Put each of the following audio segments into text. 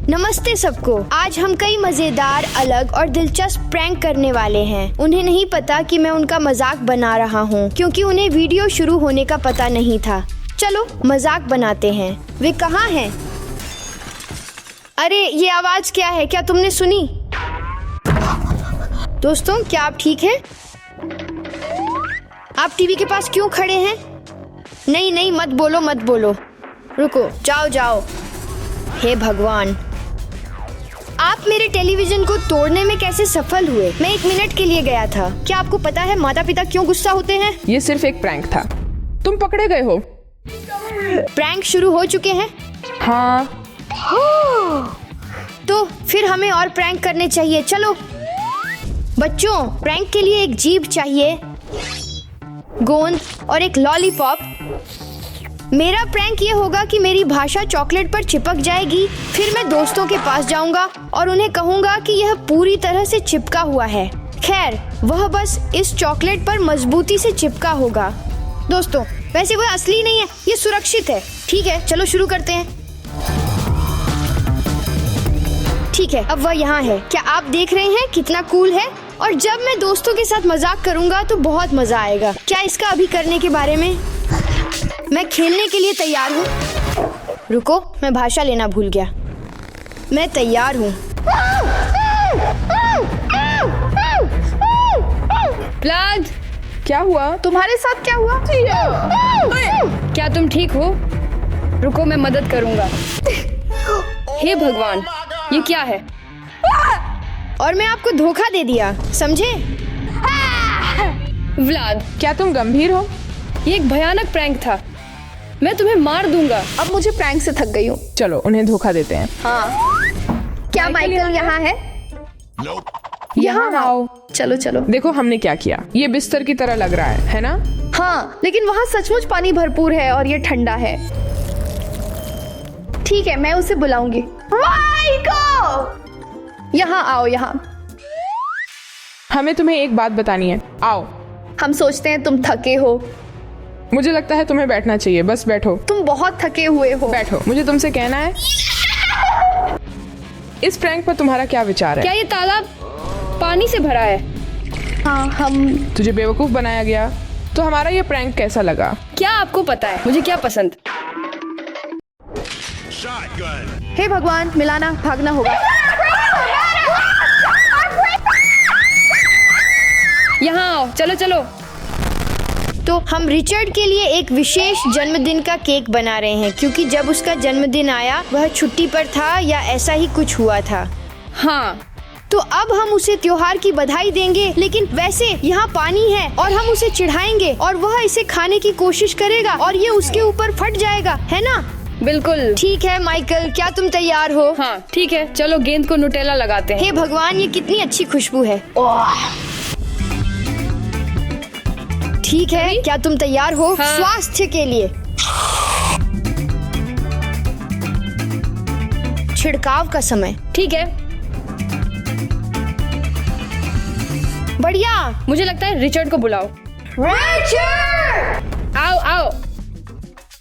नमस्ते सबको। आज हम कई मजेदार, अलग और दिलचस्प प्रैंक करने वाले हैं। उन्हें नहीं पता कि मैं उनका मजाक बना रहा हूँ, क्योंकि उन्हें वीडियो शुरू होने का पता नहीं था। चलो मजाक बनाते हैं। वे कहाँ हैं? अरे ये आवाज क्या है? क्या तुमने सुनी? दोस्तों क्या आप ठीक हैं? आप टीवी के पास क्यों खड़े हैं? नहीं मत बोलो। रुको, जाओ। हे भगवान, आप मेरे टेलीविजन को तोड़ने में कैसे सफल हुए? मैं 1 मिनट के लिए गया था। क्या आपको पता है माता पिता क्यों गुस्सा होते हैं? ये सिर्फ एक प्रैंक था। तुम पकड़े गए हो। प्रैंक शुरू हो चुके हैं? हाँ। तो फिर हमें और प्रैंक करने चाहिए। चलो बच्चों, प्रैंक के लिए एक जीभ चाहिए, गोंद और एक लॉलीपॉप। मेरा प्रैंक ये होगा कि मेरी भाषा चॉकलेट पर चिपक जाएगी। फिर मैं दोस्तों के पास जाऊंगा और उन्हें कहूंगा कि यह पूरी तरह से चिपका हुआ है। खैर, वह बस इस चॉकलेट पर मजबूती से चिपका होगा। दोस्तों वैसे वह असली नहीं है, ये सुरक्षित है। ठीक है, चलो शुरू करते हैं। ठीक है, अब वह यहाँ है। क्या आप देख रहे हैं कितना कूल है? और जब मैं दोस्तों के साथ मजाक करूंगा तो बहुत मजा आएगा। क्या इसका अभी करने के बारे में? मैं खेलने के लिए तैयार हूँ। रुको, मैं भाषा लेना भूल गया। मैं तैयार हूँ। व्लाद, क्या हुआ? तुम्हारे साथ क्या हुआ? क्या तुम ठीक हो? रुको, मैं मदद करूंगा। हे भगवान, ये क्या है? और मैं आपको धोखा दे दिया, समझे? व्लाद, क्या तुम गंभीर हो? ये एक भयानक प्रैंक था। मैं तुम्हें मार दूंगा। अब मुझे प्रैंक से थक गई हूँ। चलो उन्हें धोखा देते हैं। क्या माइकल यहाँ है? यहाँ आओ। चलो। देखो हमने क्या किया। ये बिस्तर की तरह लग रहा है ना? हाँ, लेकिन वहाँ सचमुच पानी भरपूर है और ये ठंडा है। ठीक है, मैं उसे बुलाऊंगी। माइकल, यहाँ आओ। यहाँ हमें तुम्हें एक बात बतानी है। आओ। हम सोचते हैं तुम थके हो। मुझे लगता है तुम्हें बैठना चाहिए। बस बैठो। तुम बहुत थके हुए हो। बैठो। मुझे तुमसे कहना है, इस प्रैंक पर तुम्हारा क्या विचार है? क्या ये तालाब पानी से भरा है? हाँ, हम तुझे बेवकूफ बनाया गया। तो हमारा ये प्रैंक कैसा लगा? क्या आपको पता है मुझे क्या पसंद? हे भगवान, मिलाना, भागना होगा। यहाँ आओ। चलो। तो हम रिचर्ड के लिए एक विशेष जन्मदिन का केक बना रहे हैं, क्योंकि जब उसका जन्मदिन आया वह छुट्टी पर था या ऐसा ही कुछ हुआ था। हाँ, तो अब हम उसे त्योहार की बधाई देंगे, लेकिन वैसे यहाँ पानी है और हम उसे चिढ़ाएंगे और वह इसे खाने की कोशिश करेगा और ये उसके ऊपर फट जाएगा, है ना? बिल्कुल ठीक है माइकल, क्या तुम तैयार हो? हाँ ठीक है, चलो गेंद को नुटेला लगाते हैं। हे भगवान, ये कितनी अच्छी खुशबू है। ठीक है, क्या तुम तैयार हो? हाँ। स्वास्थ्य के लिए छिड़काव का समय। ठीक है, बढ़िया। मुझे लगता है रिचर्ड को बुलाओ। रिचर्ड! आओ।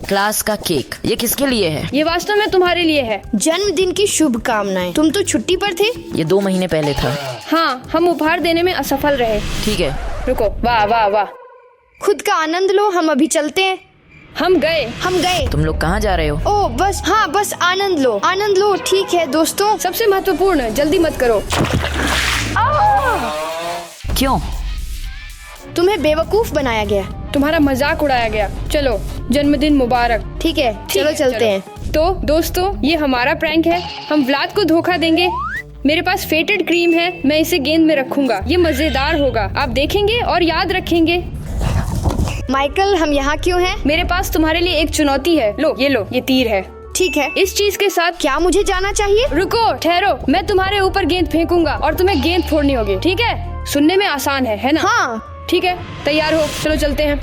क्लास का केक, ये किसके लिए है? ये वास्तव में तुम्हारे लिए है। जन्मदिन की शुभकामनाएं। तुम तो छुट्टी पर थे। ये 2 महीने पहले था। हाँ, हम उपहार देने में असफल रहे। ठीक है। रुको, वाह। खुद का आनंद लो, हम अभी चलते हैं। हम गए। तुम लोग कहाँ जा रहे हो? ओ बस आनंद लो। ठीक है दोस्तों। सबसे महत्वपूर्ण, जल्दी मत करो। क्यों? तुम्हें बेवकूफ बनाया गया। तुम्हारा मजाक उड़ाया गया। चलो, जन्मदिन मुबारक। ठीक है, चलो चलते हैं। तो दोस्तों, ये हमारा प्रैंक है। हम व्लाद को धोखा देंगे। मेरे पास फेटेड क्रीम है, मैं इसे गेंद में रखूंगा। ये मजेदार होगा, आप देखेंगे और याद रखेंगे। माइकल, हम यहाँ क्यों हैं? मेरे पास तुम्हारे लिए एक चुनौती है। लो, ये तीर है। ठीक है, इस चीज के साथ क्या मुझे जाना चाहिए? रुको, ठहरो। मैं तुम्हारे ऊपर गेंद फेंकूंगा और तुम्हें गेंद फोड़नी होगी। ठीक है? सुनने में आसान है ना? हाँ। ठीक है, तैयार हो? चलो चलते हैं।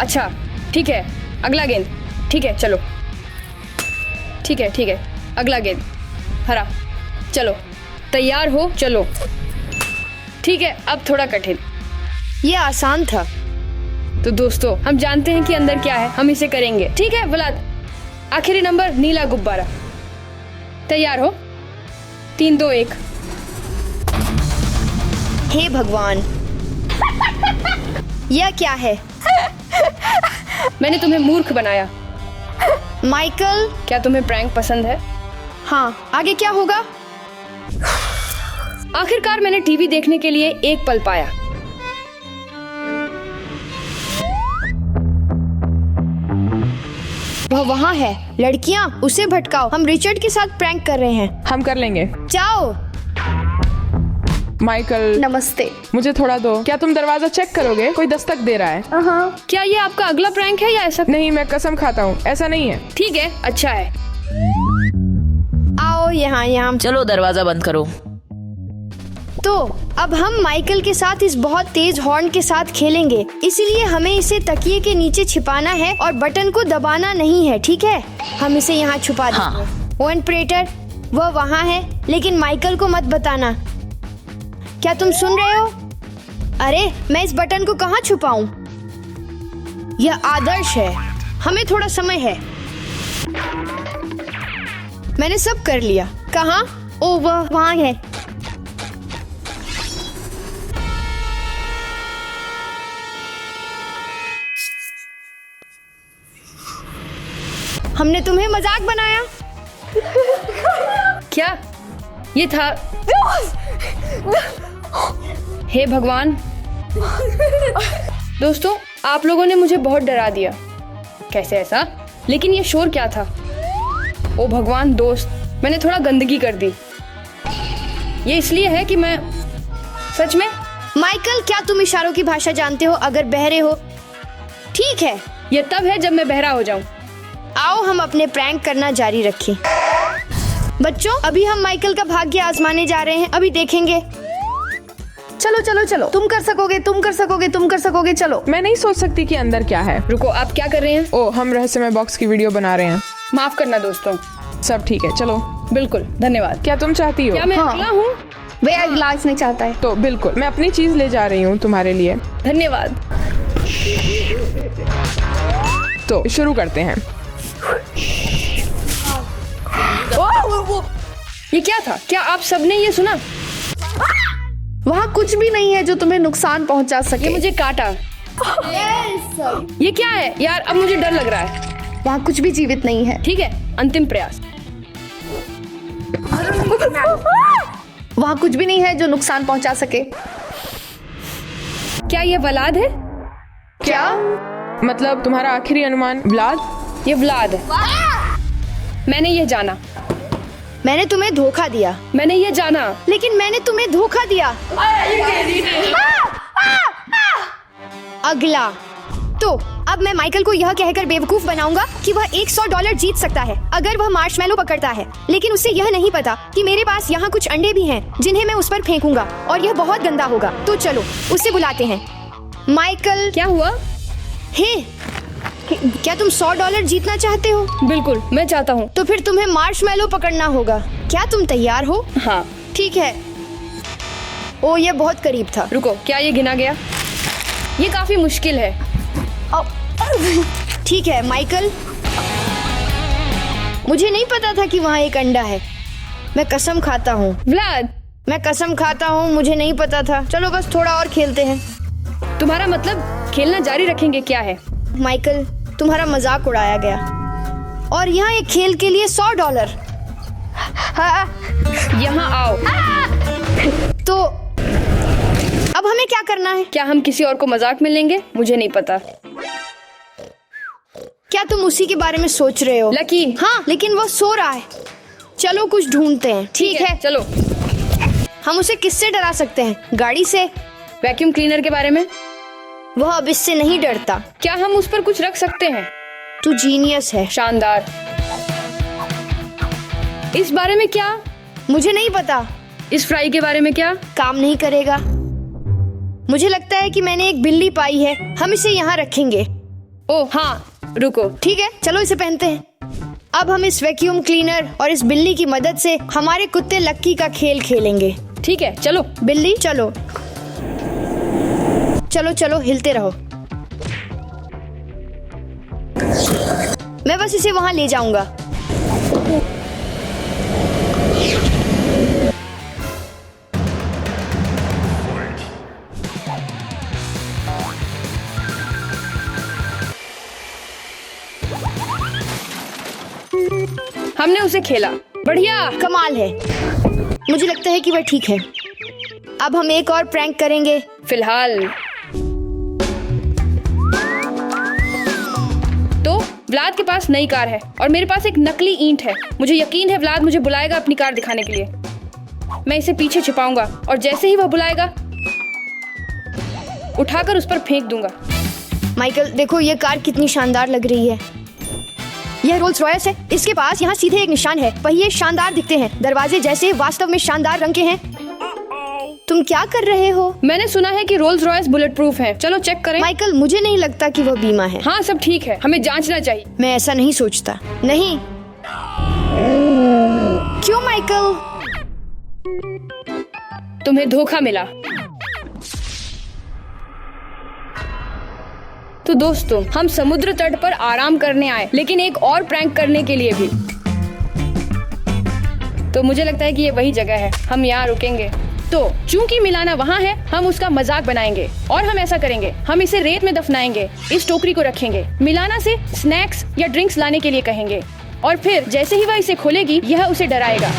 अच्छा, ठीक है, अगला गेंद। ठीक है, चलो। ठीक है, अगला गेंद। हरा। चलो, तैयार हो? चलो। ठीक है, अब थोड़ा कठिन। ये आसान था। तो दोस्तों, हम जानते हैं कि अंदर क्या है। हम इसे करेंगे। ठीक है व्लाद? आखिरी नंबर, नीला गुब्बारा। तैयार हो? 3, 2, 1। हे भगवान, यह क्या है? मैंने तुम्हें मूर्ख बनाया। माइकल। क्या तुम्हें प्रैंक पसंद है? हाँ, आगे क्या होगा? आखिरकार मैंने टीवी देखने के लिए एक पल पाया। वह वहाँ है। लड़कियाँ, उसे भटकाओ। हम रिचर्ड के साथ प्रैंक कर रहे हैं। हम कर लेंगे। जाओ। माइकल, नमस्ते। मुझे थोड़ा दो। क्या तुम दरवाजा चेक करोगे? कोई दस्तक दे रहा है। हाँ, क्या ये आपका अगला प्रैंक है या ऐसा? नहीं, मैं कसम खाता हूँ, ऐसा नहीं है। ठीक है, अच्छा है। आओ यहाँ। चलो दरवाजा बंद करो। तो अब हम माइकल के साथ इस बहुत तेज हॉर्न के साथ खेलेंगे, इसीलिए हमें इसे तकिए के नीचे छिपाना है और बटन को दबाना नहीं है, ठीक है? हम इसे यहाँ छुपा देंगे। हाँ। ओवन प्रेटर, वह वहाँ है, लेकिन माइकल को मत बताना। क्या तुम सुन रहे हो? अरे, मैं इस बटन को कहाँ छुपाऊं? यह आदर्श है। हमें थोड़ा समय है। मैंने सब कर लिया। कहाँ? ओ, वह वहाँ है। हमने तुम्हें मजाक बनाया। क्या ये था? हे भगवान। दोस्तों, आप लोगों ने मुझे बहुत डरा दिया। कैसे ऐसा? लेकिन ये शोर क्या था? ओ भगवान दोस्त, मैंने थोड़ा गंदगी कर दी। ये इसलिए है कि मैं सच में। माइकल, क्या तुम इशारों की भाषा जानते हो अगर बहरे हो? ठीक है, ये तब है जब मैं बहरा हो जाऊं। आओ हम अपने प्रैंक करना जारी रखें। बच्चों, अभी हम माइकल का भाग्य आजमाने जा रहे हैं। अभी देखेंगे। चलो चलो चलो, तुम कर सकोगे, तुम कर सकोगे, तुम कर सकोगे। चलो। मैं नहीं सोच सकती कि अंदर क्या है। रुको, आप क्या कर रहे हैं? ओ, हम रहस्यमय बॉक्स की वीडियो बना रहे हैं। माफ करना दोस्तों। सब ठीक है, चलो। बिल्कुल, धन्यवाद। क्या तुम चाहती हो? क्या मैं हाँ। अकेला हूँ? वह गिलास नहीं चाहता है। तो बिल्कुल, मैं अपनी चीज ले जा रही हूँ तुम्हारे लिए। धन्यवाद। तो शुरू करते हैं। ये क्या था? क्या आप सबने ये सुना? वहाँ कुछ भी नहीं है जो तुम्हें नुकसान पहुंचा सके। ये मुझे काटा। ये क्या है यार? अब मुझे डर लग रहा है। वहाँ कुछ भी जीवित नहीं है। ठीक है, अंतिम प्रयास। वहाँ कुछ भी नहीं है जो नुकसान पहुंचा सके। क्या ये व्लाद है? क्या? मतलब तुम्हारा आखिरी अनुमान व्लाद? ये व्लाद है। मैंने ये जाना। मैंने तुम्हें धोखा दिया। मैंने ये जाना। लेकिन मैंने तुम्हें धोखा दिया। अगला। तो अब मैं माइकल को यह कहकर बेवकूफ बनाऊंगा कि वह $100 जीत सकता है अगर वह मार्शमैलो पकड़ता है, लेकिन उसे यह नहीं पता कि मेरे पास यहाँ कुछ अंडे भी हैं जिन्हें मैं उस पर फेंकूंगा और यह बहुत गंदा होगा। तो चलो उसे बुलाते हैं। माइकल। क्या हुआ? हे, क्या तुम $100 जीतना चाहते हो? बिल्कुल, मैं चाहता हूँ। तो फिर तुम्हें मार्शमैलो पकड़ना होगा। क्या तुम तैयार हो? हाँ। ठीक है। ओ, ये बहुत करीब था। रुको, क्या ये गिना गया? ये काफी मुश्किल है। ठीक है माइकल, मुझे नहीं पता था कि वहाँ एक अंडा है। मैं कसम खाता हूँ। व्लाद, मैं कसम खाता हूँ, मुझे नहीं पता था। चलो बस थोड़ा और खेलते हैं। तुम्हारा मतलब खेलना जारी रखेंगे क्या है? माइकल, तुम्हारा मजाक उड़ाया गया और यहाँ एक खेल के लिए $100। यहाँ आओ। तो अब हमें क्या करना है? क्या हम किसी और को मजाक में लेंगे? मुझे नहीं पता। क्या तुम उसी के बारे में सोच रहे हो? लकी। हाँ, लेकिन वो सो रहा है। चलो कुछ ढूंढते हैं। ठीक है, चलो। हम उसे किससे डरा सकते हैं? गाड़ी से? वैक्यूम क्लीनर के बारे में? वह अब इससे नहीं डरता। क्या हम उस पर कुछ रख सकते हैं? तू जीनियस है। शानदार। इस बारे में क्या? मुझे नहीं पता। इस फ्राई के बारे में क्या? काम नहीं करेगा। मुझे लगता है कि मैंने एक बिल्ली पाई है। हम इसे यहाँ रखेंगे। ओह हाँ, रुको। ठीक है, चलो इसे पहनते हैं। अब हम इस वैक्यूम क्लीनर और इस बिल्ली की मदद से हमारे कुत्ते लक्की का खेल खेलेंगे। ठीक है, चलो। बिल्ली चलो। चलो चलो, हिलते रहो। मैं बस इसे वहां ले जाऊंगा। हमने उसे खेला। बढ़िया। कमाल है। मुझे लगता है कि वह ठीक है। अब हम एक और प्रैंक करेंगे। फिलहाल तो व्लाद के पास नई कार है और मेरे पास एक नकली ईंट है। मुझे यकीन है व्लाद मुझे बुलाएगा अपनी कार दिखाने के लिए। मैं इसे पीछे छिपाऊंगा और जैसे ही वह बुलाएगा उठाकर उस पर फेंक दूंगा। माइकल देखो ये कार कितनी शानदार लग रही है। यह रोल्स रॉयस है। इसके पास यहाँ सीधे एक निशान है। पहिए शानदार दिखते हैं। दरवाजे जैसे वास्तव में शानदार रंग के हैं। तुम क्या कर रहे हो? मैंने सुना है कि रोल्स रॉयस बुलेट प्रूफ है। चलो चेक करें। माइकल मुझे नहीं लगता कि वह बीमा है। हाँ सब ठीक है, हमें जांचना चाहिए। मैं ऐसा नहीं सोचता। नहीं। क्यों माइकल? तुम्हें धोखा मिला। तो दोस्तों हम समुद्र तट पर आराम करने आए, लेकिन एक और प्रैंक करने के लिए भी। तो मुझे लगता है कि ये वही जगह है। हम यहाँ रुकेंगे। तो चूंकि मिलाना वहाँ है, हम उसका मजाक बनाएंगे और हम ऐसा करेंगे। हम इसे रेत में दफनाएंगे, इस टोकरी को रखेंगे, मिलाना से स्नैक्स या ड्रिंक्स लाने के लिए कहेंगे और फिर जैसे ही वह इसे खोलेगी यह उसे डराएगा।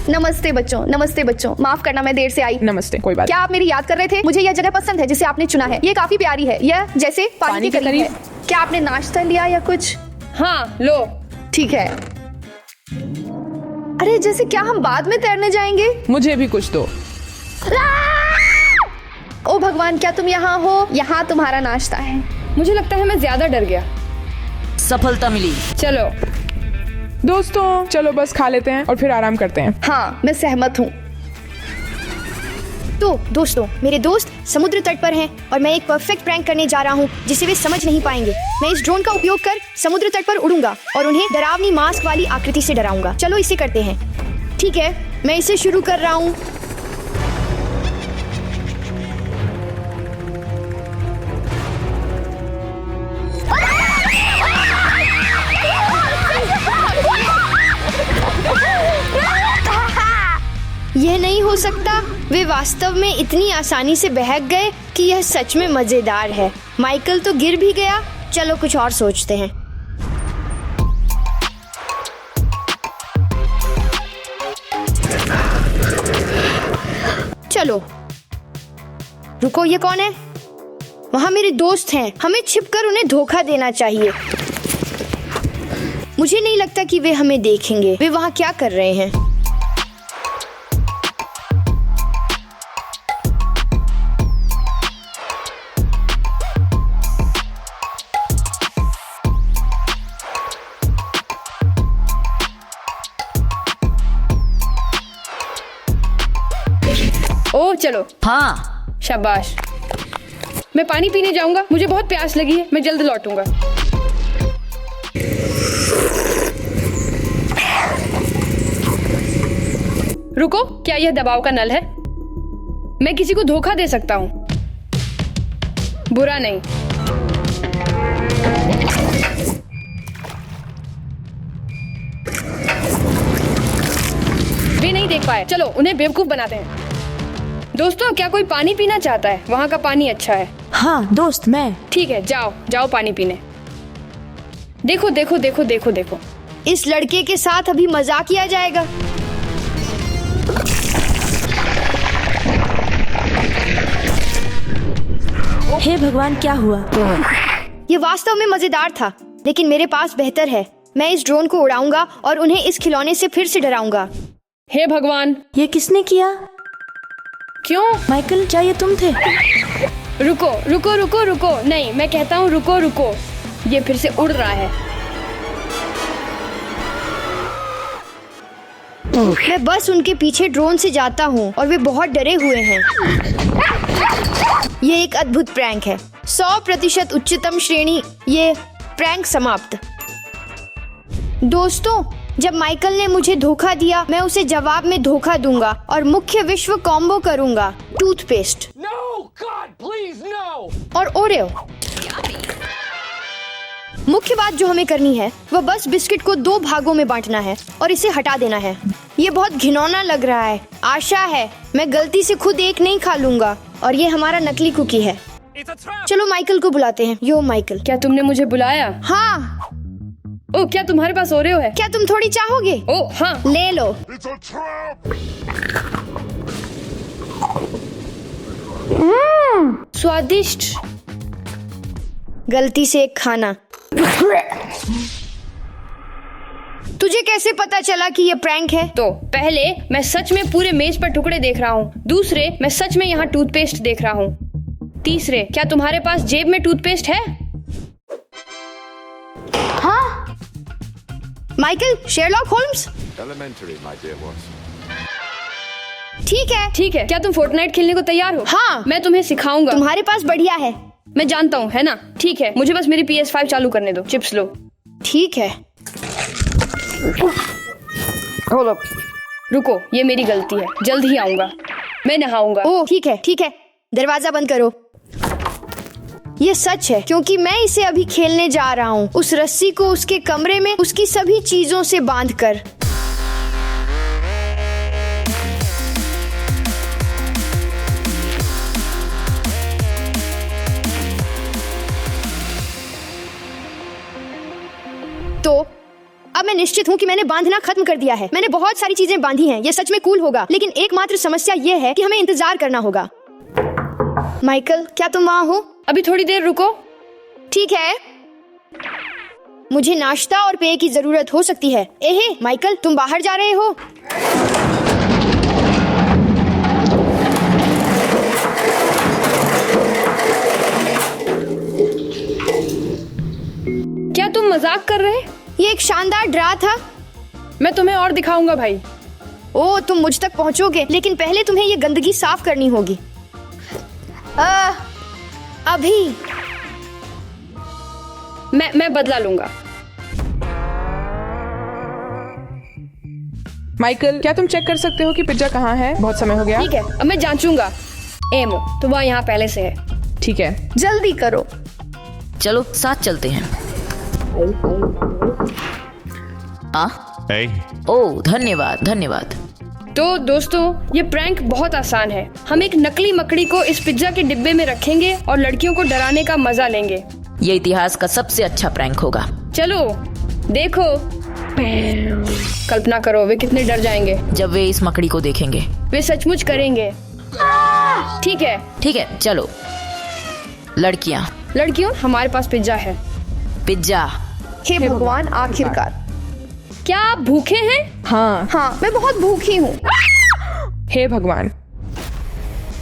नमस्ते बच्चों, नमस्ते बच्चों, माफ करना मैं देर से आई। नमस्ते, कोई बात क्या आप मेरी याद कर रहे थे? मुझे यह जगह पसंद है जिसे आपने चुना है। ये काफी प्यारी है। यह जैसे पानी के करीब है। क्या आपने नाश्ता लिया या कुछ? हाँ लो। ठीक है। अरे जैसे क्या हम बाद में तैरने जाएंगे? मुझे भी कुछ दो। ओ भगवान, क्या तुम यहाँ हो? यहाँ तुम्हारा नाश्ता है। मुझे लगता है मैं ज्यादा डर गया। सफलता मिली। चलो दोस्तों चलो बस खा लेते हैं और फिर आराम करते हैं। हाँ मैं सहमत हूँ। तो दोस्तों मेरे दोस्त समुद्र तट पर हैं और मैं एक परफेक्ट प्रैंक करने जा रहा हूँ जिसे वे समझ नहीं पाएंगे। मैं इस ड्रोन का उपयोग कर समुद्र तट पर उड़ूंगा और उन्हें डरावनी मास्क वाली आकृति से डराऊंगा। चलो इसे करते हैं। ठीक है, मैं इसे शुरू कर रहा हूँ। यह नहीं हो सकता। वे वास्तव में इतनी आसानी से बहक गए कि यह सच में मजेदार है। माइकल तो गिर भी गया। चलो कुछ और सोचते हैं। चलो रुको, ये कौन है? वहाँ मेरे दोस्त हैं। हमें छिपकर उन्हें धोखा देना चाहिए। मुझे नहीं लगता कि वे हमें देखेंगे। वे वहाँ क्या कर रहे हैं? ओह चलो। हाँ। शाबाश। मैं पानी पीने जाऊंगा, मुझे बहुत प्यास लगी है। मैं जल्द लौटूंगा। रुको, क्या यह दबाव का नल है? मैं किसी को धोखा दे सकता हूँ। बुरा नहीं। वे नहीं देख पाए। चलो उन्हें बेवकूफ बनाते हैं। दोस्तों क्या कोई पानी पीना चाहता है? वहाँ का पानी अच्छा है। हाँ दोस्त, मैं। ठीक है, जाओ जाओ पानी पीने। देखो देखो देखो देखो देखो। इस लड़के के साथ अभी मजाक किया जाएगा। हे भगवान, क्या हुआ? ये वास्तव में मजेदार था, लेकिन मेरे पास बेहतर है। मैं इस ड्रोन को उड़ाऊंगा और उन्हें इस खिलौने से फिर से डराऊंगा। हे भगवान। ये किसने किया? क्यों? माइकल, क्या ये तुम थे? रुको रुको रुको रुको। नहीं, मैं कहता हूँ रुको रुको। ये फिर से उड़ रहा है। मैं बस उनके पीछे ड्रोन से जाता हूँ और वे बहुत डरे हुए हैं। ये एक अद्भुत प्रैंक है। 100% उच्चतम श्रेणी। ये प्रैंक समाप्त। दोस्तों जब माइकल ने मुझे धोखा दिया, मैं उसे जवाब में धोखा दूंगा और मुख्य विश्व कॉम्बो करूंगा। टूथपेस्ट और ओरियो। मुख्य बात जो हमें करनी है वह बस बिस्किट को 2 भागों में बांटना है और इसे हटा देना है। ये बहुत घिनौना लग रहा है। आशा है मैं गलती से खुद एक नहीं खा लूंगा। और ये हमारा नकली कुकी है। चलो माइकल को बुलाते हैं। यो माइकल। क्या तुमने मुझे बुलाया? हाँ। ओ, क्या तुम्हारे पास ओरियो है? क्या तुम थोड़ी चाहोगे? ओ हाँ, ले लो। स्वादिष्ट। गलती से एक खाना। तुझे कैसे पता चला कि ये प्रैंक है? तो पहले मैं सच में पूरे मेज पर टुकड़े देख रहा हूँ। दूसरे, मैं सच में यहाँ टूथपेस्ट देख रहा हूँ। तीसरे, क्या तुम्हारे पास जेब में टूथपेस्ट है? हाँ। Michael, Sherlock Holmes. Elementary, my dear Watson. ठीक है। ठीक है, क्या तुम फोर्टनाइट खेलने को तैयार हो? हाँ। मैं तुम्हें सिखाऊंगा। तुम्हारे पास बढ़िया है। मैं जानता हूँ, है ना? ठीक है, मुझे बस मेरी PS5 चालू करने दो। चिप्स लो। ठीक है। रुको, ये मेरी गलती है। जल्द ही आऊंगा। मैं नहाऊंगा। ओह ठीक है, ठीक है। दरवाजा बंद करो। ये सच है क्योंकि मैं इसे अभी खेलने जा रहा हूँ। उस रस्सी को उसके कमरे में उसकी सभी चीजों से बांधकर। तो अब मैं निश्चित हूँ कि मैंने बांधना खत्म कर दिया है। मैंने बहुत सारी चीजें बांधी हैं। ये सच में कूल होगा, लेकिन एकमात्र समस्या ये है कि हमें इंतजार करना होगा। माइकल, क्या तुम वहाँ हो? अभी थोड़ी देर रुको। ठीक है। मुझे नाश्ता और पेय की जरूरत हो सकती है। एहे माइकल, तुम बाहर जा रहे हो? क्या तुम मजाक कर रहे? ये एक शानदार ड्रा था। मैं तुम्हें और दिखाऊंगा भाई। ओह, तुम मुझ तक पहुंचोगे, लेकिन पहले तुम्हें ये गंदगी साफ करनी होगी। अभी। मैं बदला लूंगा। माइकल, क्या तुम चेक कर सकते हो कि पिज्जा कहाँ है? बहुत समय हो गया। ठीक है, अब मैं जांचूंगा। एमो तो वह यहाँ पहले से है। ठीक है, जल्दी करो। चलो साथ चलते हैं। Hey. ओह धन्यवाद धन्यवाद। तो दोस्तों, ये प्रैंक बहुत आसान है। हम एक नकली मकड़ी को इस पिज्जा के डिब्बे में रखेंगे और लड़कियों को डराने का मजा लेंगे। ये इतिहास का सबसे अच्छा प्रैंक होगा। चलो देखो। कल्पना करो वे कितने डर जाएंगे जब वे इस मकड़ी को देखेंगे। वे सचमुच करेंगे। ठीक है ठीक है, चलो। लड़कियाँ। लड़कियों, हमारे पास पिज्जा है। पिज्जा। हे भगवान, आखिरकार। क्या आप भूखे हैं? हाँ। हाँ, मैं बहुत भूखी हूँ। हे भगवान,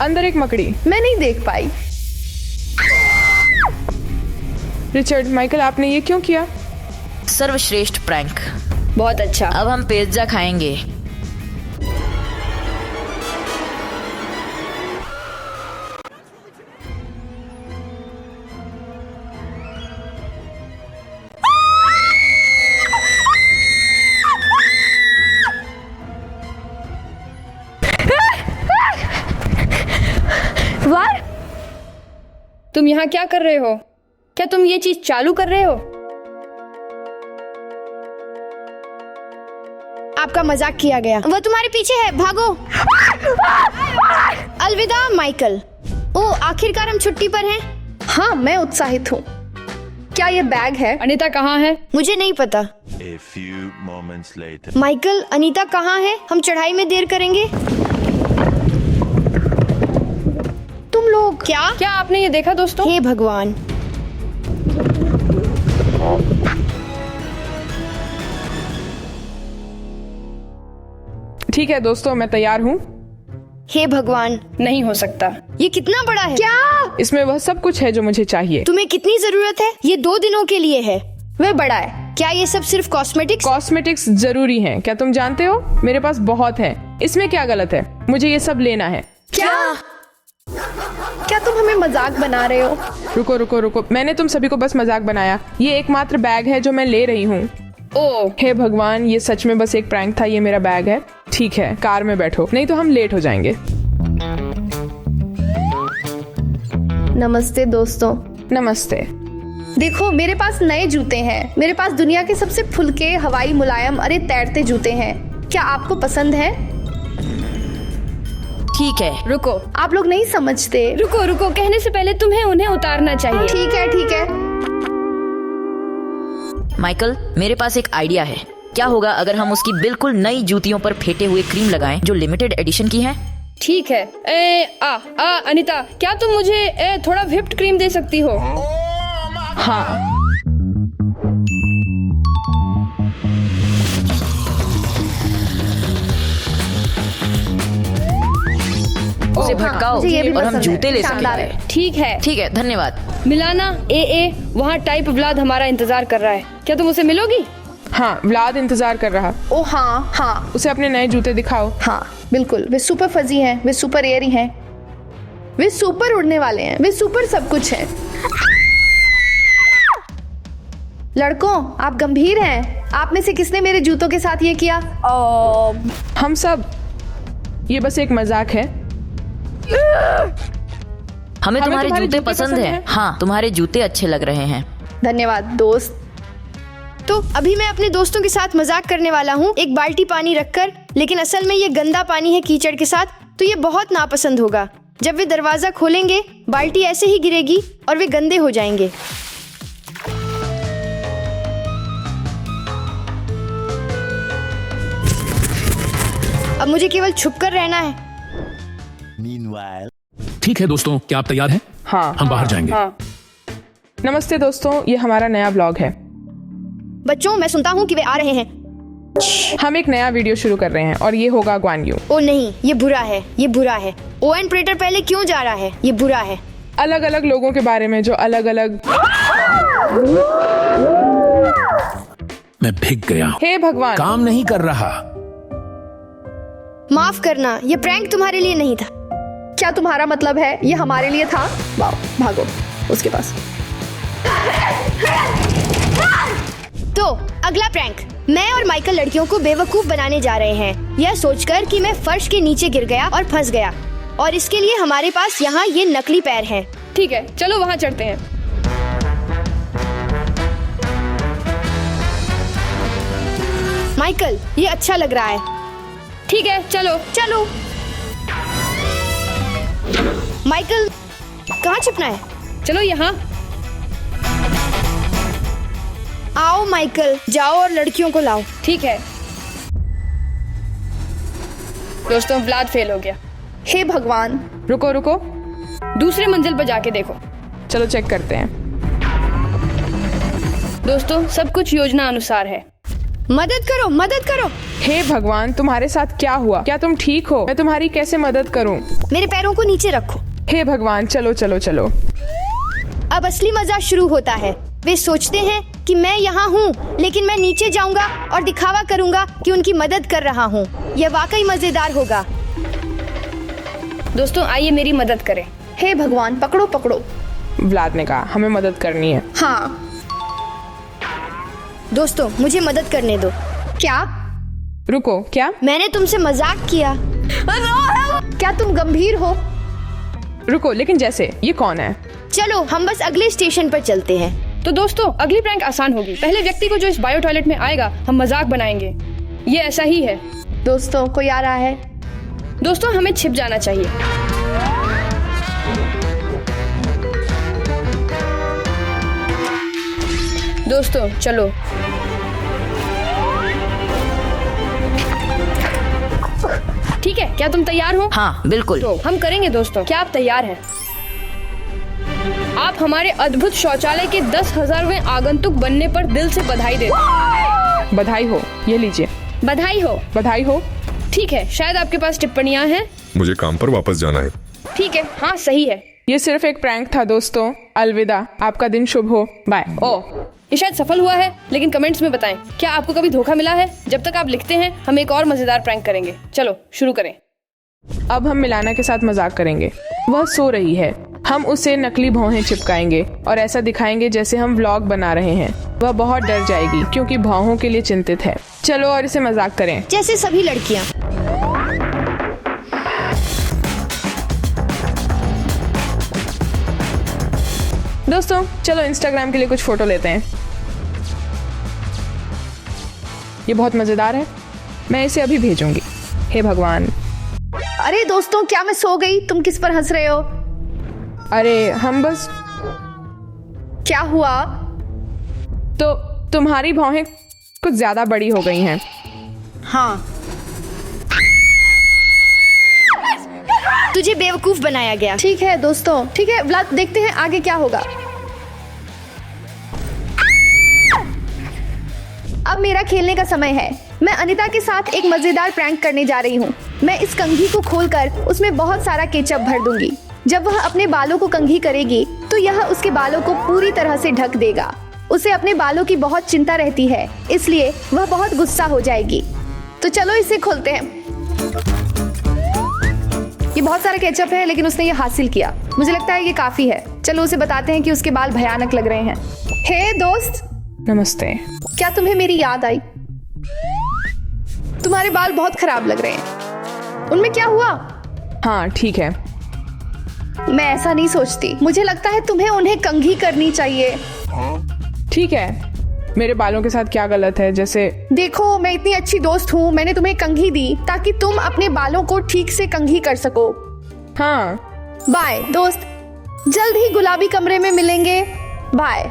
अंदर एक मकड़ी। मैं नहीं देख पाई। रिचर्ड, माइकल, आपने ये क्यों किया? सर्वश्रेष्ठ प्रैंक। बहुत अच्छा। अब हम पिज्जा खाएंगे। तुम यहाँ क्या कर रहे हो? क्या तुम ये चीज चालू कर रहे हो? आपका मजाक किया गया। वह तुम्हारे पीछे है, भागो। अलविदा माइकल। ओह, आखिरकार हम छुट्टी पर हैं। हाँ, मैं उत्साहित हूँ। क्या ये बैग है? अनीता कहाँ है? मुझे नहीं पता। A few moments later. Michael, Anita कहाँ है? हम चढ़ाई में देर करेंगे। तुम लोग क्या आपने ये देखा दोस्तों? हे भगवान। ठीक है दोस्तों, मैं तैयार हूँ। हे भगवान, नहीं हो सकता। ये कितना बड़ा है? क्या? इसमें वह सब कुछ है जो मुझे चाहिए। तुम्हें कितनी जरूरत है? ये 2 दिनों के लिए है। वह बड़ा है। क्या ये सब सिर्फ कॉस्मेटिक्स? कॉस्मेटिक्स जरूरी हैं। क्या तुम जानते हो? मेरे पास बहुत है। इसमें क्या गलत है? मुझे ये सब लेना है। क्या तुम हमें मजाक बना रहे हो? रुको रुको रुको, मैंने तुम सभी को बस मजाक बनाया। ये एकमात्र बैग है जो मैं ले रही हूँ। ओह हे भगवान, ये सच में बस एक प्रैंक था। ये मेरा बैग है। ठीक है, कार में बैठो, नहीं तो हम लेट हो जाएंगे। नमस्ते दोस्तों। नमस्ते। देखो मेरे पास नए जूते हैं, मेरे पास दुनिया के सबसे फुलके हवाई मुलायम अरे तैरते जूते हैं। क्या आपको पसंद है? ठीक है। रुको आप लोग नहीं समझते। रुको रुको, कहने से पहले तुम्हें उन्हें उतारना चाहिए। ठीक है ठीक है। माइकल, मेरे पास एक आइडिया है। क्या होगा अगर हम उसकी बिल्कुल नई जूतियों पर फेंटे हुए क्रीम लगाएं जो लिमिटेड एडिशन की है? ठीक है। अनीता, क्या तुम मुझे थोड़ा व्हिप्ड क्रीम दे सकती हो? हाँ, उसे भटकाओ मुझे ये भी और हम पसंद है। जूते ले शानदार सकेंगे। है। ठीक है। ठीक है, धन्यवाद। मिलाना ए वहाँ टाइप व्लाद हमारा इंतजार कर रहा है। क्या तुम उसे मिलोगी? हाँ, व्लाद इंतजार कर रहा। ओ हाँ हाँ उसे अपने नए जूते दिखाओ। हाँ बिल्कुल। वे सुपर फजी हैं, वे सुपर एयरी हैं, वे सुपर उड़ने वाले हैं, वे सुपर सब कुछ हैं। लड़कों, आप गंभीर हैं। आप में से किसने मेरे जूतों के साथ ये किया? हम सब, ये बस एक मजाक है। हमें तुम्हारे जूते पसंद हैं। हाँ, तुम्हारे जूते अच्छे लग रहे हैं। धन्यवाद दोस्त। तो अभी मैं अपने दोस्तों के साथ मजाक करने वाला हूँ एक बाल्टी पानी रखकर, लेकिन असल में ये गंदा पानी है कीचड़ के साथ, तो ये बहुत नापसंद होगा। जब वे दरवाजा खोलेंगे बाल्टी ऐसे ही गिरेगी और वे गंदे हो जाएंगे। अब मुझे केवल छुपकर रहना है। ठीक है दोस्तों, क्या आप तैयार हैं? हाँ, हम बाहर जाएंगे। हाँ। नमस्ते दोस्तों, ये हमारा नया व्लॉग है। बच्चों, मैं सुनता हूँ कि वे आ रहे हैं। हम एक नया वीडियो शुरू कर रहे हैं और ये होगा ग्वान यू। ओ नहीं, ये बुरा है, ये बुरा है। ओएन प्रेटर पहले क्यों जा रहा है? ये बुरा है। अलग अलग लोगों के बारे में जो अलग अलग। मैं भीग गया हूँ। हे भगवान, काम नहीं कर रहा। माफ करना, ये प्रैंक तुम्हारे लिए नहीं था। क्या तुम्हारा मतलब है ये हमारे लिए था? वाओ, भागो उसके पास। तो अगला प्रैंक, मैं और माइकल लड़कियों को बेवकूफ बनाने जा रहे हैं, यह सोचकर कि मैं फर्श के नीचे गिर गया और फंस गया, और इसके लिए हमारे पास यहाँ ये नकली पैर हैं। ठीक है, चलो वहाँ चढ़ते हैं। माइकल, ये अच्छा लग रहा है। ठीक है, चलो चलो। माइकल, कहाँ छिपना है? चलो यहाँ। आओ माइकल, जाओ और लड़कियों को लाओ। ठीक है दोस्तों, व्लाद फेल हो गया। हे भगवान। रुको रुको, दूसरे मंजिल पर जाके देखो। चलो चेक करते हैं। दोस्तों, सब कुछ योजना अनुसार है। मदद करो, मदद करो। हे भगवान, तुम्हारे साथ क्या हुआ? क्या तुम ठीक हो? मैं तुम्हारी कैसे मदद करूं? मेरे पैरों को नीचे रखो। हे भगवान, चलो चलो चलो। अब असली मजा शुरू होता है। वे सोचते हैं कि मैं यहाँ हूँ, लेकिन मैं नीचे जाऊंगा और दिखावा करूंगा कि उनकी मदद कर रहा हूँ। यह वाकई मजेदार होगा। दोस्तों, आइए मेरी मदद करें। हे भगवान, पकड़ो पकड़ो। व्लाद ने कहा हमें मदद करनी है। हाँ। दोस्तों, मुझे मदद करने दो। क्या? रुको, क्या? मैंने तुमसे मजाक किया। क्या तुम गंभीर हो? रुको, लेकिन जैसे, ये कौन है? चलो हम बस अगले स्टेशन पर चलते हैं। तो दोस्तों, अगली प्रैंक आसान होगी। पहले व्यक्ति को जो इस बायो टॉयलेट में आएगा हम मजाक बनाएंगे। ये ऐसा ही है। दोस्तों, कोई आ रहा है? दोस्तों, हमें छिप जाना चाहिए। दोस्तों, चलो। ठीक है, क्या तुम तैयार हो? हाँ, बिल्कुल। तो हम करेंगे दोस्तों। क्या आप तैयार हैं? आप हमारे अद्भुत शौचालय के 10,000वें आगंतुक बनने पर दिल से बधाई देते हैं। बधाई हो, ये लीजिए। बधाई हो। बधाई हो। ठीक है, शायद आपके पास टिप्पणियां हैं। मुझे काम पर वापस जाना है। ठीक है, हाँ सही है। ये सिर्फ एक प्रैंक था दोस्तों। अलविदा, आपका दिन शुभ हो। बाय। ओह, ये शायद सफल हुआ है, लेकिन कमेंट्स में बताएं क्या आपको कभी धोखा मिला है। जब तक आप लिखते हैं हम एक और मजेदार प्रैंक करेंगे। चलो शुरू करें। अब हम मिलाना के साथ मजाक करेंगे। वह सो रही है। हम उसे नकली भौहें चिपकाएंगे और ऐसा दिखाएंगे जैसे हम व्लॉग बना रहे हैं। वह बहुत डर जाएगी क्योंकि भौहों के लिए चिंतित है। चलो और इसे मजाक करें जैसे सभी लड़कियां। दोस्तों चलो इंस्टाग्राम के लिए कुछ फोटो लेते हैं। ये बहुत मजेदार है, मैं इसे अभी भेजूंगी। हे भगवान। अरे दोस्तों, क्या मैं सो गई? तुम किस पर हंस रहे हो? अरे हम बस, क्या हुआ? तो तुम्हारी भौहें कुछ ज्यादा बड़ी हो गई हैं। हाँ, तुझे बेवकूफ बनाया गया। ठीक है दोस्तों, ठीक है व्लाद, देखते हैं आगे क्या होगा। अब मेरा खेलने का समय है। मैं अनीता के साथ एक मजेदार प्रैंक करने जा रही हूँ। मैं इस कंघी को खोलकर उसमें बहुत सारा केचप भर दूंगी। जब वह अपने बालों को कंघी करेगी तो यह उसके बालों को पूरी तरह से ढक देगा। उसे अपने बालों की बहुत चिंता रहती है, इसलिए वह बहुत गुस्सा हो जाएगी। तो चलो इसे खोलते हैं। ये बहुत सारा केचप है, लेकिन उसने ये हासिल किया। मुझे लगता है ये काफी है। चलो उसे बताते हैं कि उसके बाल भयानक लग रहे हैं। हे दोस्त, नमस्ते। क्या तुम्हें मेरी याद आई? तुम्हारे बाल बहुत खराब लग रहे हैं। उनमें क्या हुआ? हाँ ठीक है। मैं ऐसा नहीं सोचती। मुझे लगता है तुम्हें उन्हें कंघी करनी चाहिए। ठीक है, मेरे बालों के साथ क्या गलत है? जैसे देखो, मैं इतनी अच्छी दोस्त हूँ, मैंने तुम्हें कंघी दी ताकि तुम अपने बालों को ठीक से कंघी कर सको। हाँ बाय दोस्त, जल्द ही गुलाबी कमरे में मिलेंगे। बाय।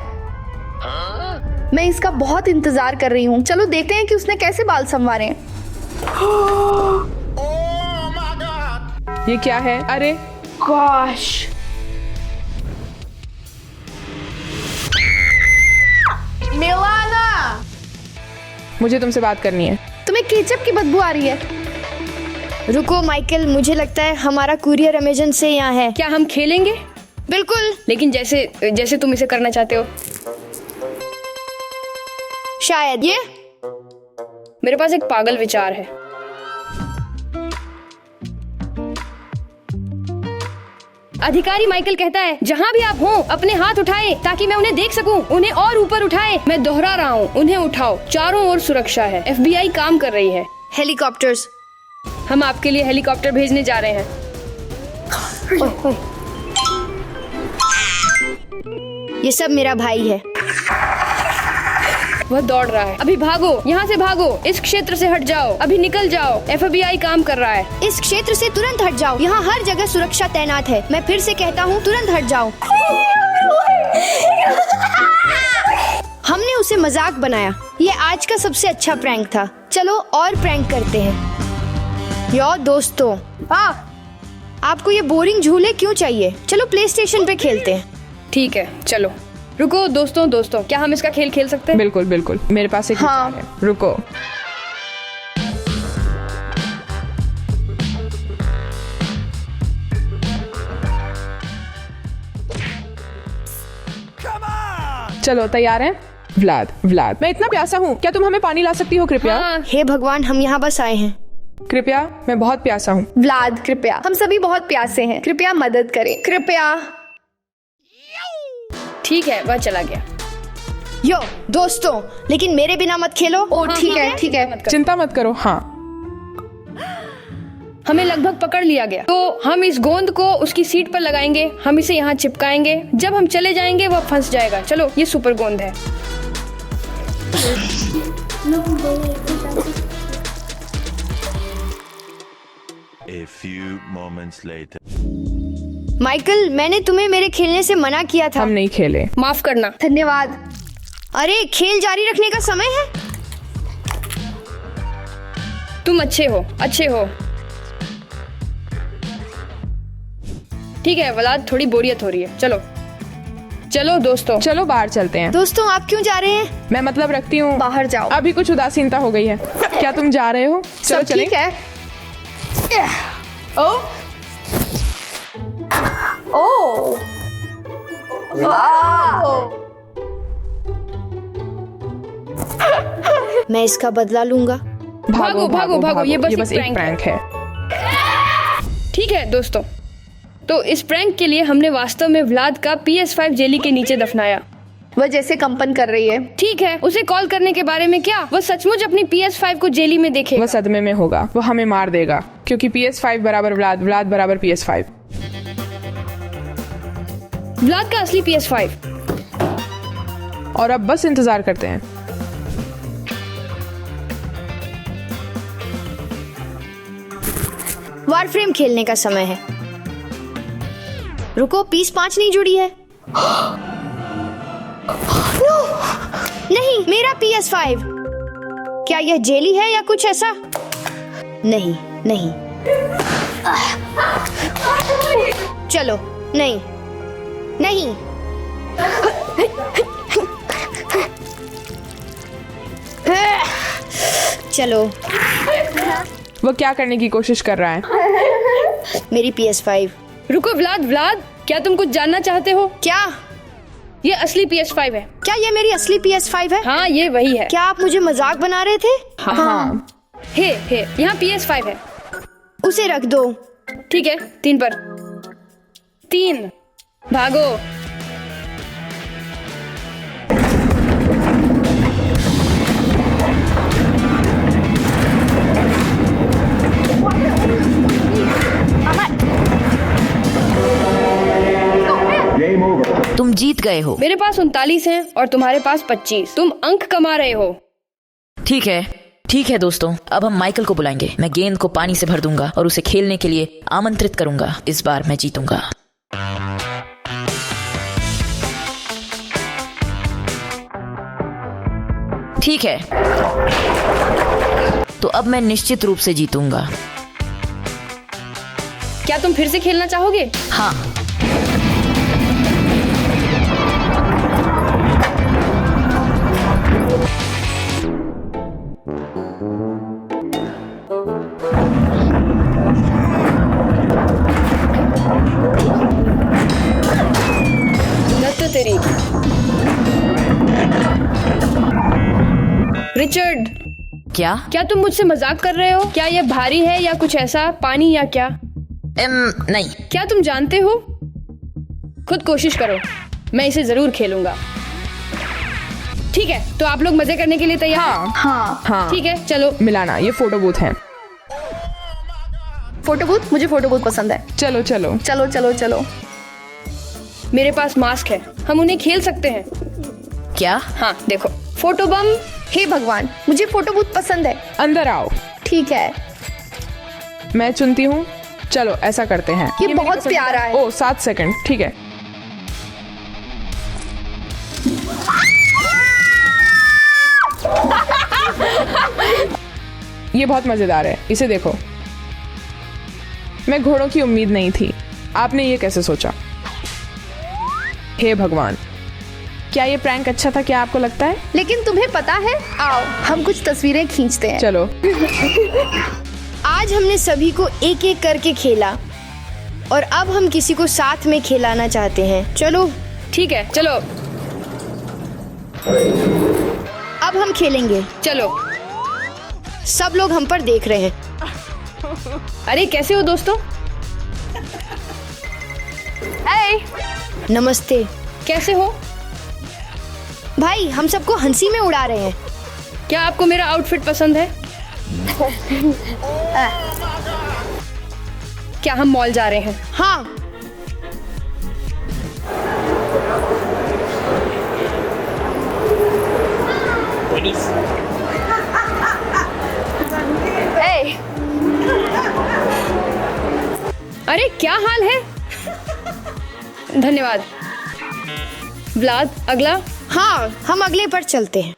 मैं इसका बहुत इंतजार कर रही हूँ। चलो देखते हैं कि उसने कैसे बाल संवारे। ये क्या है? अरे गॉश, मिलाना, मुझे तुमसे बात करनी है। तुम्हें केचप की बदबू आ रही है। रुको माइकल, मुझे लगता है हमारा कुरियर अमेजन से यहाँ है। क्या हम खेलेंगे? बिल्कुल, लेकिन जैसे तुम इसे करना चाहते हो। शायद ये। मेरे पास एक पागल विचार है। अधिकारी माइकल कहता है, जहाँ भी आप हो अपने हाथ उठाएं ताकि मैं उन्हें देख सकूं। उन्हें और ऊपर उठाएं। मैं दोहरा रहा हूँ, उन्हें उठाओ। चारों ओर सुरक्षा है। FBI काम कर रही है। हेलीकॉप्टर्स। हम आपके लिए हेलीकॉप्टर भेजने जा रहे हैं। ये सब मेरा भाई है। वह दौड़ रहा है। अभी भागो, यहाँ से भागो। इस क्षेत्र से हट जाओ। अभी निकल जाओ। FBI काम कर रहा है। इस क्षेत्र से तुरंत हट जाओ। यहाँ हर जगह सुरक्षा तैनात है। मैं फिर से कहता हूँ, तुरंत हट जाओ। हमने उसे मजाक बनाया। ये आज का सबसे अच्छा प्रैंक था। चलो और प्रैंक करते हैं। यो दोस्तों, आपको ये बोरिंग झूले क्यों चाहिए? चलो प्ले स्टेशन पे खेलते हैं। ठीक है, चलो। रुको दोस्तों, क्या हम इसका खेल खेल सकते हैं? बिल्कुल बिल्कुल, मेरे पास एक विचार है। रुको। चलो तैयार हैं? व्लाद, मैं इतना प्यासा हूँ, क्या तुम हमें पानी ला सकती हो कृपया? हाँ। हे भगवान, हम यहाँ बस आए हैं। कृपया, मैं बहुत प्यासा हूँ। व्लाद कृपया, हम सभी बहुत प्यासे हैं। कृपया मदद करें, कृपया। ठीक है, वह चला गया। यो दोस्तों, लेकिन मेरे बिना मत खेलो। ओ ठीक है, ठीक है। चिंता मत करो। हाँ, हमें लगभग पकड़ लिया गया। तो हम इस गोंद को उसकी सीट पर लगाएंगे। हम इसे यहाँ चिपकाएंगे। जब हम चले जाएंगे वह फंस जाएगा। चलो, ये सुपर गोंद है। A few moments later. Michael, मैंने तुम्हें मेरे खेलने से मना किया था। हम नहीं खेले। माफ करना। धन्यवाद। अरे, खेल जारी रखने का समय है। तुम अच्छे हो। ठीक है व्लाद, थोड़ी बोरियत हो रही है। चलो दोस्तों। चलो बाहर चलते हैं। दोस्तों, आप क्यों जा रहे हैं? मैं मतलब रखती हूँ। बाहर जाओ। अभी कुछ उदासीनता हो गई है। क्या तुम जा रहे हो? चलो सब चलें। ठीक है। ओ मैं इसका बदला लूंगा। भागो, ये बस एक एक प्रैंक है। ठीक है दोस्तों, तो इस प्रैंक के लिए हमने वास्तव में व्लाद का PS5 जेली के नीचे दफनाया। वह जैसे कंपन कर रही है। ठीक है, उसे कॉल करने के बारे में क्या? वह सचमुच अपनी PS5 को जेली में देखेगा। वह सदमे में होगा। वो हमें मार देगा क्योंकि PS5 बराबर व्लाद, व्लाद बराबर PS5। व्लाद का असली PS5 और अब बस इंतजार करते हैं। वारफ्रेम खेलने का समय है। रुको, पीस 5 नहीं जुड़ी है। नो! नहीं, मेरा PS5। क्या यह जेली है या कुछ ऐसा? नहीं, नहीं। चलो, नहीं, नहीं। चलो, वो क्या करने की कोशिश कर रहा है? मेरी PS5। रुको व्लाद, व्लाद, क्या तुम कुछ जानना चाहते हो? क्या? ये असली PS5 है। क्या ये मेरी असली PS5 है? हाँ, ये वही है। क्या आप मुझे मजाक बना रहे थे? हाँ। हे, यहाँ PS5 है। उसे रख दो। ठीक है, 3 पर 3। भागो। तुम जीत गए हो। मेरे पास 39 हैं और तुम्हारे पास 25। तुम अंक कमा रहे हो। ठीक है दोस्तों, अब हम माइकल को बुलाएंगे। मैं गेंद को पानी से भर दूंगा और उसे खेलने के लिए आमंत्रित करूंगा। इस बार मैं जीतूंगा। ठीक है, तो अब मैं निश्चित रूप से जीतूंगा। क्या तुम फिर से खेलना चाहोगे? हाँ। तेरी रिचर्ड, क्या तुम मुझसे मजाक कर रहे हो? क्या यह भारी है या कुछ ऐसा? पानी या क्या? नहीं। क्या तुम जानते हो? खुद कोशिश करो, मैं इसे जरूर खेलूंगा। ठीक है, तो आप लोग मजे करने के लिए तैयार? हाँ। ठीक है, चलो। मिलाना, ये फोटो बूथ है। Photo booth? मुझे फोटो बूथ पसंद है। चलो चलो चलो चलो चलो। मेरे पास मास्क है, हम उन्हें खेल सकते हैं। क्या? हाँ, देखो, फोटो बम। हे भगवान, मुझे फोटो बूथ पसंद है। अंदर आओ। ठीक है, मैं चुनती हूँ। चलो ऐसा करते हैं। ये बहुत प्यारा है। ओ 7 सेकंड, ठीक है। ये बहुत मजेदार है, इसे देखो। मैं घोड़ों की उम्मीद नहीं थी। आपने ये कैसे सोचा? हे भगवान, क्या ये प्रैंक अच्छा था? क्या आपको लगता है? लेकिन तुम्हें पता है, आओ हम कुछ तस्वीरें खींचते हैं। चलो। आज हमने सभी को एक एक करके खेला और अब हम किसी को साथ में खिलाना चाहते हैं। चलो। ठीक है, चलो। अब हम खेलेंगे। चलो। सब लोग हम पर देख रहे हैं। अरे कैसे हो दोस्तों? हे, नमस्ते। कैसे हो? भाई, हम सबको हंसी में उड़ा रहे हैं। क्या आपको मेरा आउटफिट पसंद है? क्या हम मॉल जा रहे हैं? हाँ। हे, अरे क्या हाल है? धन्यवाद। व्लाद, अगला। हाँ, हम अगले पर चलते हैं।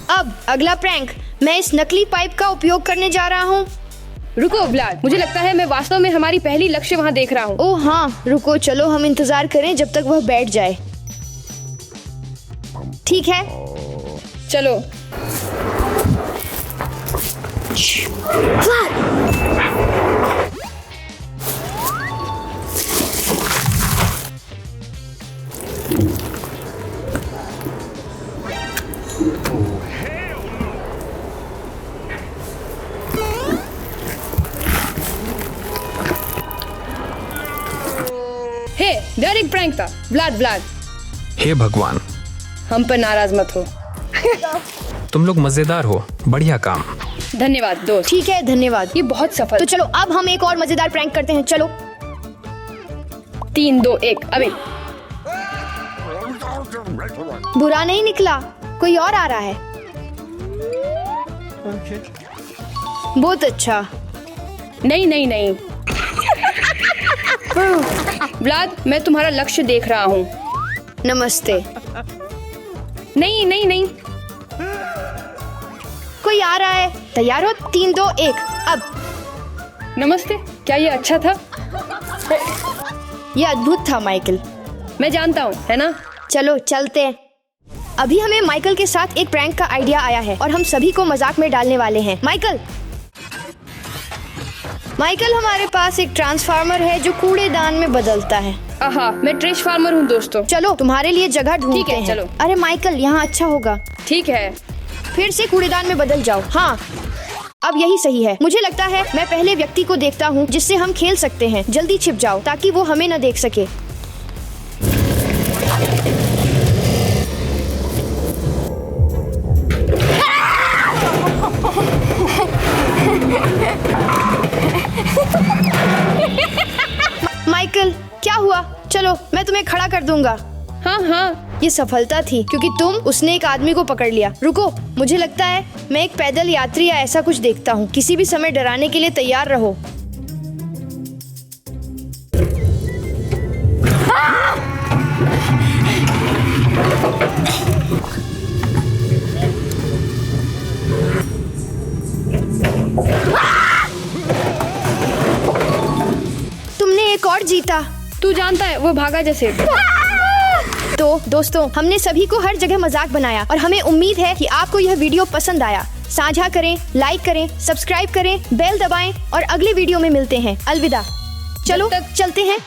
अब अगला प्रैंक, मैं इस नकली पाइप का उपयोग करने जा रहा हूँ। रुको व्लाद, मुझे लगता है मैं वास्तव में हमारी पहली लक्ष्य वहाँ देख रहा हूँ। ओह हाँ, रुको, चलो हम इंतजार करें जब तक वह बैठ जाए। ठीक है, चलो। हे, डर एक प्रैंक था। व्लाद, व्लाद, हे भगवान, हम पर नाराज मत हो। तुम लोग मजेदार हो। बढ़िया काम। धन्यवाद दोस्त। ठीक है, धन्यवाद। ये बहुत सफल। तो चलो अब हम एक और मजेदार प्रैंक करते हैं। चलो। 3, 2, 1 अभी। बुरा नहीं निकला, कोई और आ रहा है। बहुत अच्छा। नहीं नहीं नहीं व्लाद, मैं तुम्हारा लक्ष्य देख रहा हूँ। नमस्ते। नहीं नहीं नहीं, कोई आ रहा है। तैयार हो? 3, 2, 1 अब। नमस्ते। क्या ये अच्छा था? ये अद्भुत था माइकल। मैं जानता हूँ, है ना? चलो चलते हैं। अभी हमें माइकल के साथ एक प्रैंक का आइडिया आया है और हम सभी को मजाक में डालने वाले हैं। माइकल, हमारे पास एक ट्रांसफार्मर है जो कूड़ेदान में बदलता है। आहा, मैं ट्रैश फार्मर हूँ दोस्तों। चलो तुम्हारे लिए जगह ढूंढते ठीक है, हैं। चलो। अरे माइकल, यहाँ अच्छा होगा। ठीक है। फिर से कूड़ेदान में बदल जाओ। हाँ, अब यही सही है। मुझे लगता है मैं पहले व्यक्ति को देखता हूँ जिससे हम खेल सकते हैं। जल्दी छिप जाओ ताकि वो हमें न देख सके। माइकल, क्या हुआ? चलो मैं तुम्हें खड़ा कर दूंगा। हाँ हाँ, ये सफलता थी क्योंकि उसने एक आदमी को पकड़ लिया। रुको, मुझे लगता है मैं एक पैदल यात्री या ऐसा कुछ देखता हूँ। किसी भी समय डराने के लिए तैयार रहो। तुमने एक और जीता। तू जानता है वो भागा जैसे। तो दोस्तों, हमने सभी को हर जगह मजाक बनाया और हमें उम्मीद है कि आपको यह वीडियो पसंद आया। साझा करें, लाइक करें, सब्सक्राइब करें, बेल दबाएं और अगले वीडियो में मिलते हैं। अलविदा। चलो चलते हैं।